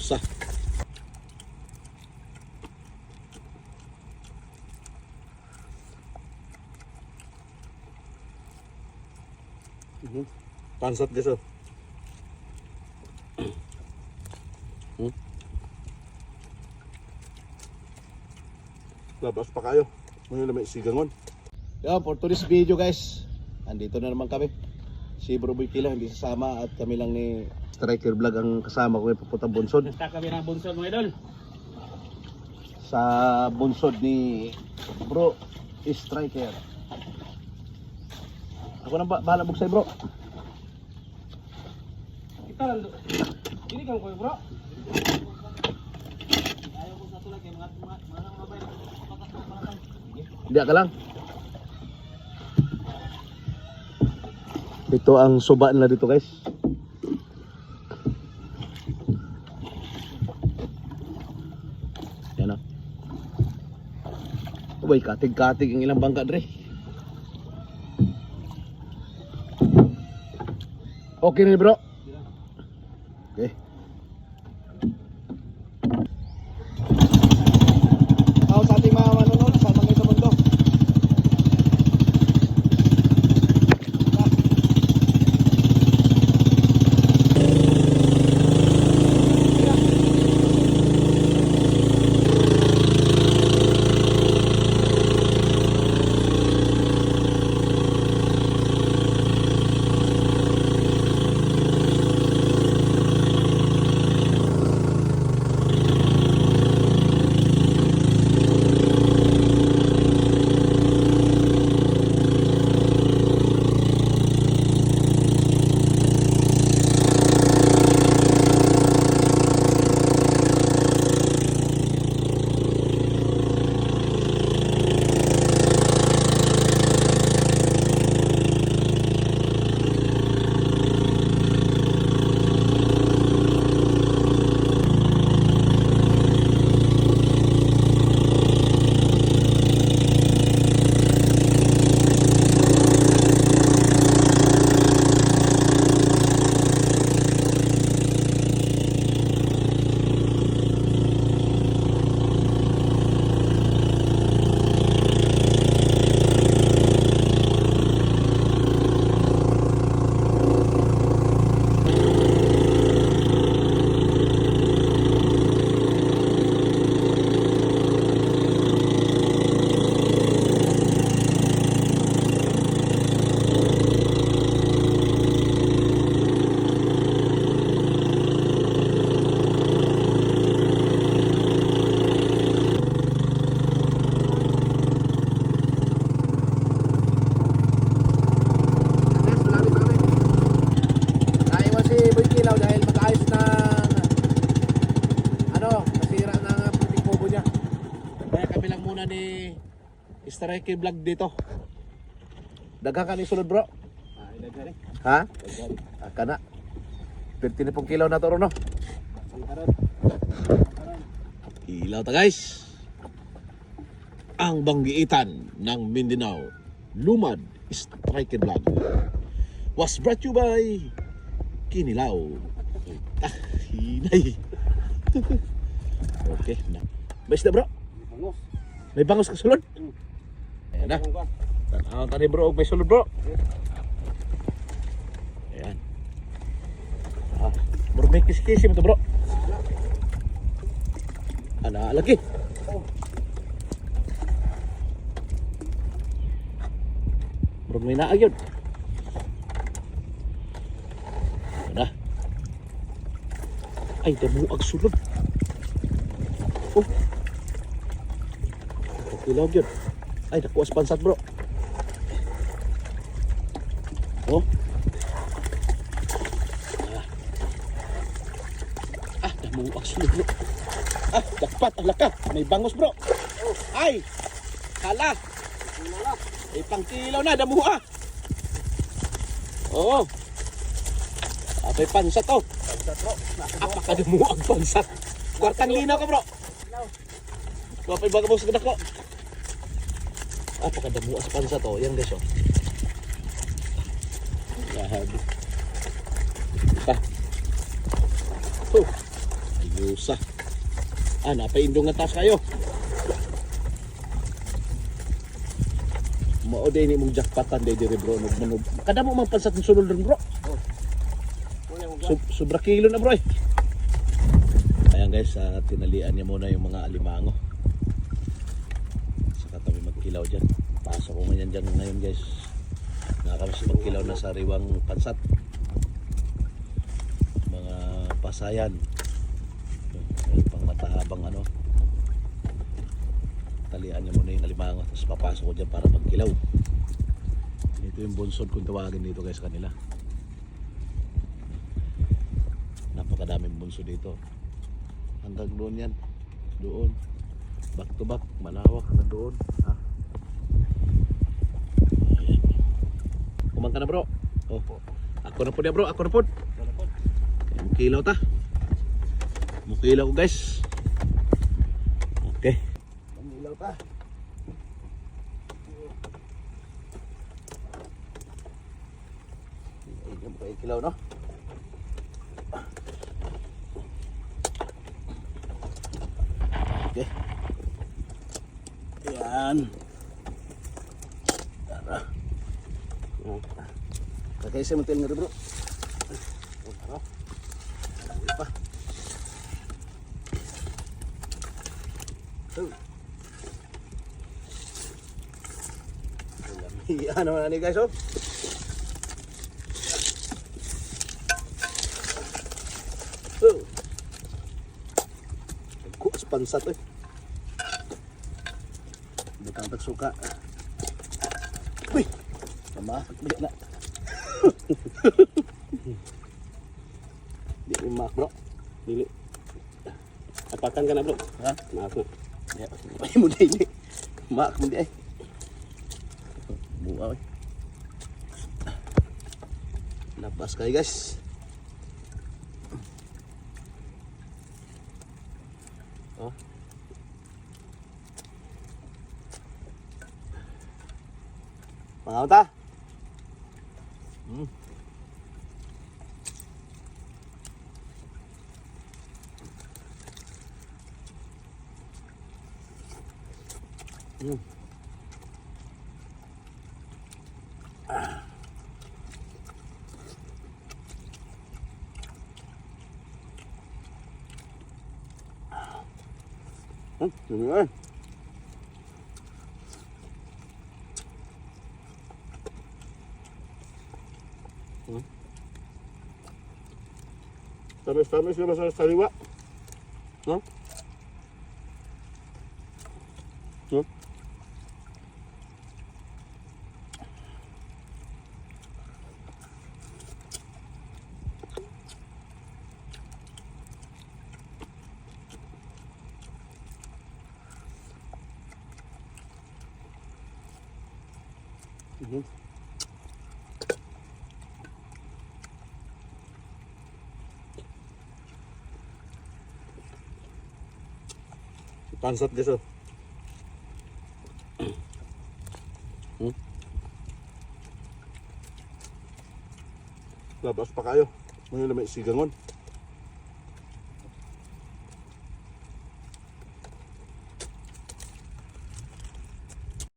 Usa. Pansat guys, oh. Labas pa kayo. Ngayon na may sigangon. Yan, for today's video guys, andito na naman kami. Si Bro Boy Kilo hindi sasama at kami lang ni Striker Vlog ang kasama ko ngayon papunta Bunsod. Nasta kami ng Bunsod mga idol. Sa Bunsod ni Bro Striker. Ako nang bahala buksay bro. Kita lang. Ini kan ko bro. Ayaw ko sa tulad kay mga mabay. Hindi ka lang. Ito ang suba nila dito guys. Yan o. Uy, katig-katig ang ilang bangka dre. Okay na bro. Okay. Ako sa ating mga manunod sa mga sa mundo. Ni Striker Vlog dito. Daghang ka ni sulod bro. Daghan. Ha? Kana. 20 kilo na to ron no. Ilaw ta guys. Ang banggiitan ng Mindanao, Lumad Striker Vlog was brought to you by Kinilaw. Hinay. Okay na. Basta bro. Bangos. May bangos ka sulod? Ayan na. Tanaw tani bro, may sulod bro. Ayan. Murag may kisi-kisi mo to bro. Ana, lagi. Murag may naag yun. Ayan na. Ay, damuag sulod. Oh. Ilaw yun. Ay, nakuha sa pansat bro. Oh. Damuag sulod bro. Dapat ang laka. May bangos bro. Ay, kala. May pangkilaw na, damuha. Oo. May pansat oh. Pansat bro. Apakadamuag pansat. Kwartang linaw ka bro. Wapay baga mo sa gadak ko. Apakadamo as pansa to. Yan guys oh. Grabe. Oh. Ayos. usa. Napaindong nga taas kayo. Mao din imong jackpotan day dire bro. Kada mo man pansat ng sulod ron bro. Sobra kilo na bro. Ayan guys, tinalian niya muna yung mga alimango. Saka kami magkilaw dyan. Pasok ko ngayon dyan ngayon guys. Nakakami magkilaw na sa riwang pansat. Mga pasayan. May pang matahabang ano. Talian niya muna yung alimango. Tapos papasok ko dyan para magkilaw. Ito yung bunsod kung tawagin dito guys kanila. Napakadaming bunso dito. Hanggang doon yan. Doon. Back to back. Malawak hanggang doon. Ayan. Kumang ka na bro. Ako na po niya bro. Ako na po. Mukilaw ta. Mukilaw ko guys. Okay. Mukilaw ta. Ayan mo kilaw no. Okay. Ayan. Tara. Kakay siya magtail nga rin bro. Tara. Tara pa. Iyan naman na ni guys oh. Kuas pansat eh. Bukang suka. Uy, mamak na. Di mak bro. Dili. Apakan ka na bro. Ha? Mak na. Ya, ay mo dili. Mak mo di ay. Buaw. Lapas kayo guys. Oh. Pangaw ta? Yun. Tamis-tamis ka sa saliwa. No? No? Pansat guys oh. Labas pa kayo. Ngayon na may sigangon.